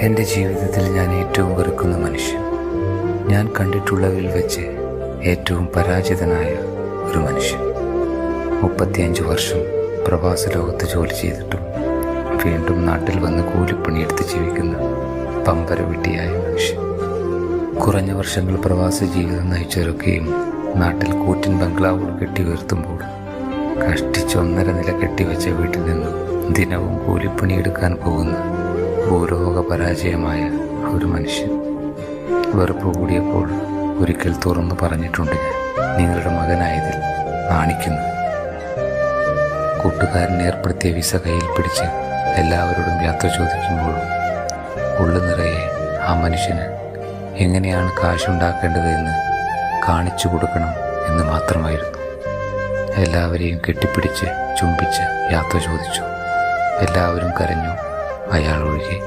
എൻ്റെ ജീവിതത്തിൽ ഞാൻ ഏറ്റവും വെറുക്കുന്ന മനുഷ്യൻ, ഞാൻ കണ്ടിട്ടുള്ളവരിൽ വെച്ച് ഏറ്റവും പരാജിതനായ ഒരു മനുഷ്യൻ. 35 വർഷം പ്രവാസ ലോകത്ത് ജോലി ചെയ്തിട്ടും വീണ്ടും നാട്ടിൽ വന്ന് കൂലിപ്പണിയെടുത്ത് ജീവിക്കുന്ന പമ്പര വിട്ടിയായ മനുഷ്യൻ. കുറഞ്ഞ വർഷങ്ങൾ പ്രവാസ ജീവിതം നയിച്ചവരൊക്കെയും നാട്ടിൽ കൂറ്റൻ ബംഗ്ലാവുകൾ കെട്ടി ഉയർത്തുമ്പോൾ കഷ്ടിച്ച് 1.5 നില കെട്ടിവെച്ച വീട്ടിൽ നിന്നും ദിനവും കൂലിപ്പണിയെടുക്കാൻ പോകുന്ന ഭൂലോക പരാജയമായ ഒരു മനുഷ്യൻ. വെറുപ്പ് കൂടിയപ്പോൾ ഒരിക്കൽ തുറന്നു പറഞ്ഞിട്ടുണ്ട്, ഞാൻ നിങ്ങളുടെ മകനായതിൽ നാണിക്കുന്നു. കൂട്ടുകാരൻ ഏർപ്പെടുത്തിയ വിസ കയ്യിൽ പിടിച്ച് എല്ലാവരോടും യാത്ര ചോദിക്കുമ്പോഴും ഉള്ളു നിറയെ ആ മനുഷ്യന് എങ്ങനെയാണ് കാശുണ്ടാക്കേണ്ടതെന്ന് കാണിച്ചു കൊടുക്കണം എന്ന് മാത്രമായിരുന്നു. എല്ലാവരെയും കെട്ടിപ്പിടിച്ച് ചുംബിച്ച് യാത്ര ചോദിച്ചു. എല്ലാവരും കരഞ്ഞു, അയാൾ ഒഴികെ.